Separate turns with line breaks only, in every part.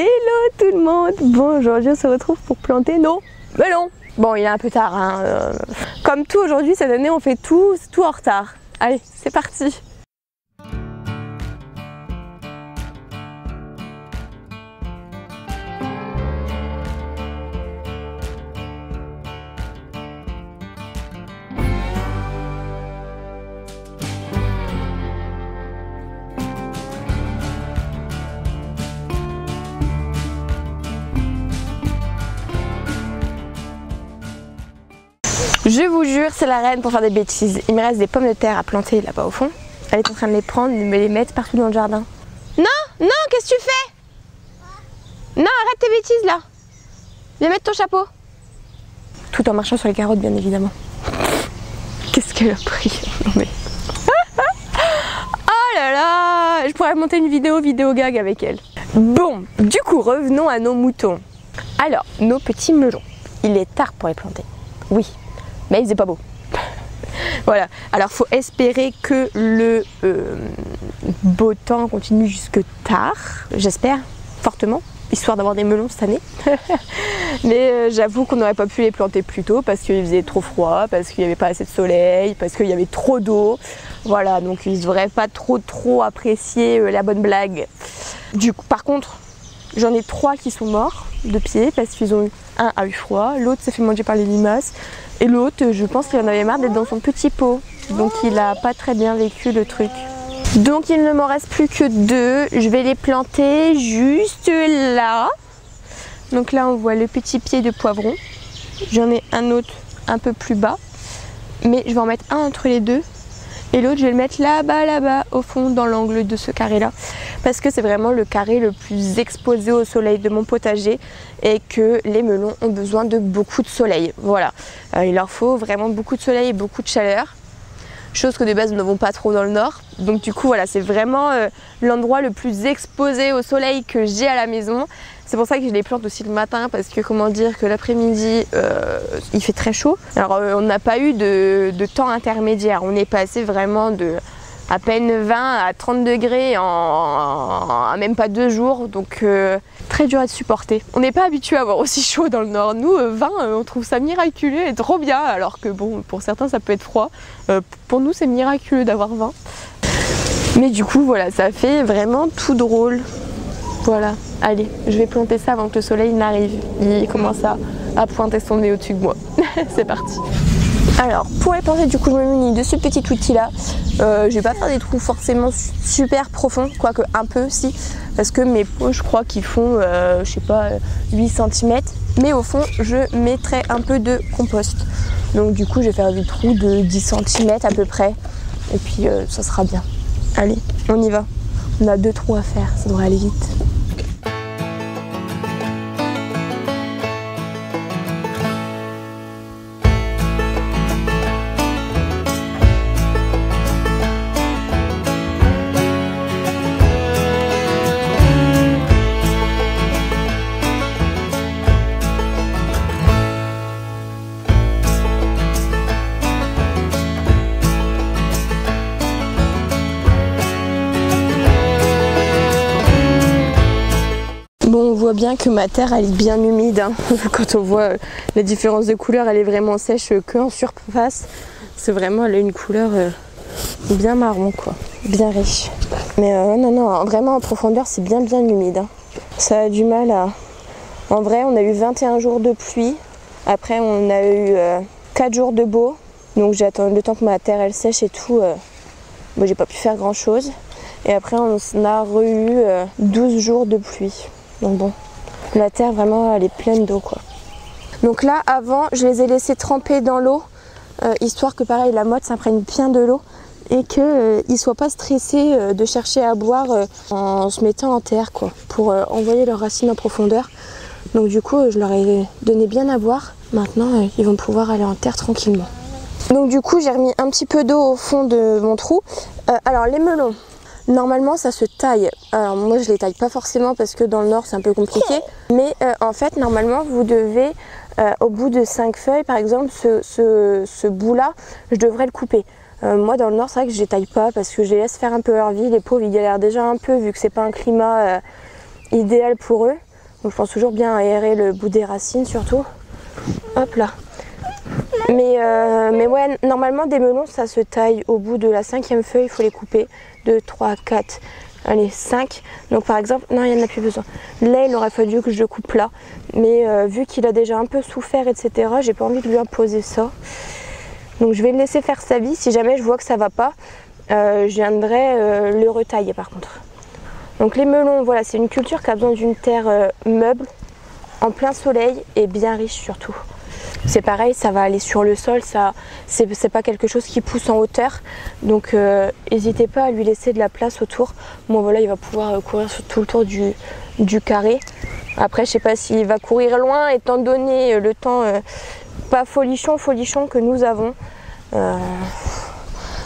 Hello tout le monde. Bon, aujourd'hui on se retrouve pour planter nos melons. Bon, il est un peu tard, hein. Comme tout aujourd'hui, cette année on fait tout en retard. Allez, c'est parti. Je vous jure, c'est la reine pour faire des bêtises. Il me reste des pommes de terre à planter là-bas au fond. Elle est en train de les prendre et de me les mettre partout dans le jardin. Non, non, qu'est-ce que tu fais? Non, arrête tes bêtises là. Viens mettre ton chapeau. Tout en marchant sur les carottes, bien évidemment. Qu'est-ce qu'elle a pris? Non mais... Oh là là, je pourrais monter une vidéo gag avec elle. Bon, du coup, revenons à nos moutons. Alors, nos petits melons. Il est tard pour les planter. Oui. Mais il faisait pas beau. Voilà, alors faut espérer que le beau temps continue jusque tard, j'espère, fortement, histoire d'avoir des melons cette année. Mais j'avoue qu'on n'aurait pas pu les planter plus tôt parce qu'il faisait trop froid, parce qu'il n'y avait pas assez de soleil, parce qu'il y avait trop d'eau. Voilà, donc ils ne devraient pas trop apprécier la bonne blague. Du coup, par contre, j'en ai 3 qui sont morts de pied parce qu'ils ont eu un a eu froid, l'autre s'est fait manger par les limaces et l'autre, je pense qu'il en avait marre d'être dans son petit pot. Donc il n'a pas très bien vécu le truc. Donc il ne m'en reste plus que 2. Je vais les planter juste là. Donc là on voit le petit pied de poivron. J'en ai un autre un peu plus bas. Mais je vais en mettre un entre les deux. Et l'autre je vais le mettre là-bas au fond dans l'angle de ce carré là parce que c'est vraiment le carré le plus exposé au soleil de mon potager et que les melons ont besoin de beaucoup de soleil. Voilà, il leur faut vraiment beaucoup de soleil et beaucoup de chaleur, chose que de base nous n'avons pas trop dans le nord. Donc du coup voilà, c'est vraiment l'endroit le plus exposé au soleil que j'ai à la maison. C'est pour ça que je les plante aussi le matin parce que comment dire que l'après-midi il fait très chaud. Alors on n'a pas eu de temps intermédiaire, on est passé vraiment de à peine 20 à 30 degrés en même pas 2 jours, donc très dur à supporter. On n'est pas habitué à avoir aussi chaud dans le nord. Nous 20 on trouve ça miraculeux et trop bien, alors que bon pour certains ça peut être froid. Pour nous c'est miraculeux d'avoir 20. Mais du coup voilà, ça fait vraiment tout drôle. Voilà, allez, je vais planter ça avant que le soleil n'arrive. Il commence à pointer son nez au-dessus de moi. C'est parti. Alors, pour les planter, du coup, je me munis de ce petit outil là. Je vais pas faire des trous forcément super profonds, quoique un peu si, parce que mes pots, je crois qu'ils font, je sais pas, 8 cm. Mais au fond, je mettrai un peu de compost. Donc du coup, je vais faire des trous de 10 cm à peu près. Et puis, ça sera bien. Allez, on y va. On a 2 trous à faire, ça devrait aller vite. Bon, on voit bien que ma terre elle est bien humide, hein. Quand on voit la différence de couleur, elle est vraiment sèche qu'en surface. C'est vraiment, elle a une couleur bien marron quoi, bien riche. Mais non, vraiment en profondeur c'est bien humide, hein. Ça a du mal à... En vrai on a eu 21 jours de pluie, après on a eu 4 jours de beau. Donc j'ai attendu le temps que ma terre elle sèche et tout. Bon, j'ai pas pu faire grand chose. Et après on a eu 12 jours de pluie. Donc bon, la terre vraiment elle est pleine d'eau quoi. Donc là avant je les ai laissés tremper dans l'eau, histoire que pareil la motte s'imprègne bien de l'eau et qu'ils ne soient pas stressés de chercher à boire en se mettant en terre quoi, pour envoyer leurs racines en profondeur. Donc du coup je leur ai donné bien à boire, maintenant ils vont pouvoir aller en terre tranquillement. Donc du coup j'ai remis un petit peu d'eau au fond de mon trou. Alors les melons, normalement ça se taille. Alors moi je les taille pas forcément parce que dans le nord c'est un peu compliqué. Mais en fait normalement vous devez, au bout de 5 feuilles par exemple, ce bout là, je devrais le couper. Moi dans le nord c'est vrai que je les taille pas parce que je les laisse faire un peu leur vie. Les pauvres ils galèrent déjà un peu vu que c'est pas un climat idéal pour eux. Donc je pense toujours bien aérer le bout des racines surtout. Hop là. Mais ouais, normalement des melons ça se taille au bout de la 5e feuille, il faut les couper. 2, 3, 4, allez 5. Donc par exemple, non il n'y en a plus besoin. Là il aurait fallu que je le coupe là. Mais vu qu'il a déjà un peu souffert etc, j'ai pas envie de lui imposer ça. Donc je vais le laisser faire sa vie. Si jamais je vois que ça va pas, je viendrai le retailler par contre. Donc les melons, voilà, c'est une culture qui a besoin d'une terre meuble, en plein soleil et bien riche surtout. C'est pareil, ça va aller sur le sol, c'est pas quelque chose qui pousse en hauteur. Donc n'hésitez pas à lui laisser de la place autour. Bon voilà, il va pouvoir courir sur tout le tour du carré. Après je sais pas s'il va courir loin étant donné le temps pas folichon que nous avons.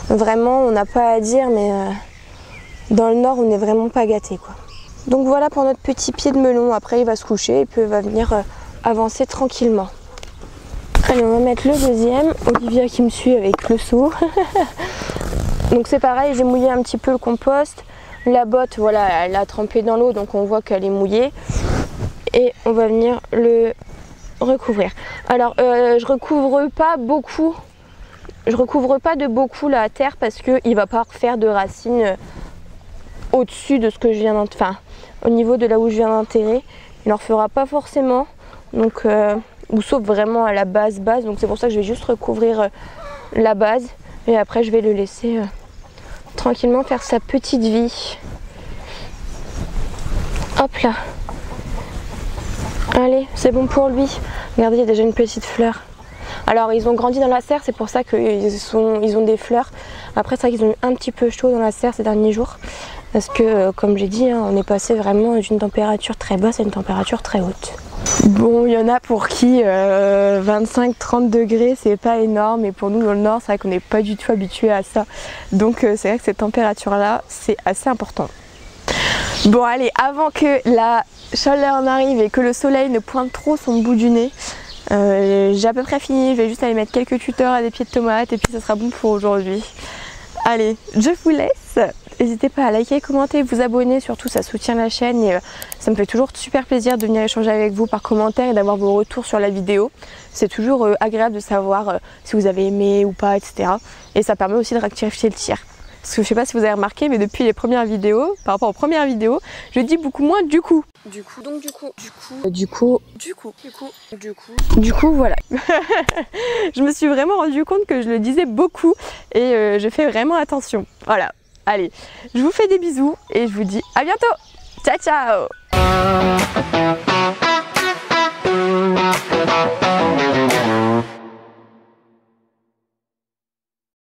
Vraiment on n'a pas à dire, mais dans le nord on n'est vraiment pas gâté quoi. Donc voilà pour notre petit pied de melon. Après il va se coucher et puis il va venir avancer tranquillement. Allez, on va mettre le deuxième. Olivia qui me suit avec le seau. Donc c'est pareil, j'ai mouillé un petit peu le compost. La botte, voilà, elle a trempé dans l'eau, donc on voit qu'elle est mouillée. Et on va venir le recouvrir. Alors je recouvre pas beaucoup. Je recouvre pas de beaucoup la terre parce qu'il va pas faire de racines au-dessus de ce que je viens d'enterrer. Enfin, au niveau de là où je viens d'enterrer. Il n'en fera pas forcément. Donc ou sauf vraiment à la base, donc c'est pour ça que je vais juste recouvrir la base et après je vais le laisser tranquillement faire sa petite vie. Hop là, allez, c'est bon pour lui. Regardez, il y a déjà une petite fleur. Alors ils ont grandi dans la serre, c'est pour ça qu'ils ont des fleurs. Après c'est vrai qu'ils ont eu un petit peu chaud dans la serre ces derniers jours parce que comme j'ai dit, on est passé vraiment d'une température très basse à une température très haute. Bon, il y en a pour qui 25-30 degrés c'est pas énorme, et pour nous dans le nord c'est vrai qu'on n'est pas du tout habitué à ça, donc c'est vrai que cette température là c'est assez important. Bon allez, avant que la chaleur n'arrive et que le soleil ne pointe trop son bout du nez, j'ai à peu près fini. Je vais juste aller mettre quelques tuteurs à des pieds de tomates et puis ça sera bon pour aujourd'hui. Allez, je vous laisse. N'hésitez pas à liker, commenter, vous abonner, surtout ça soutient la chaîne et ça me fait toujours super plaisir de venir échanger avec vous par commentaire et d'avoir vos retours sur la vidéo. C'est toujours agréable de savoir si vous avez aimé ou pas, etc. Et ça permet aussi de rectifier le tir. Parce que je sais pas si vous avez remarqué, mais depuis les premières vidéos, par rapport aux premières vidéos, je dis beaucoup moins du coup. Du coup, voilà. Je me suis vraiment rendu compte que je le disais beaucoup et je fais vraiment attention. Voilà. Allez, je vous fais des bisous et je vous dis à bientôt. Ciao, ciao.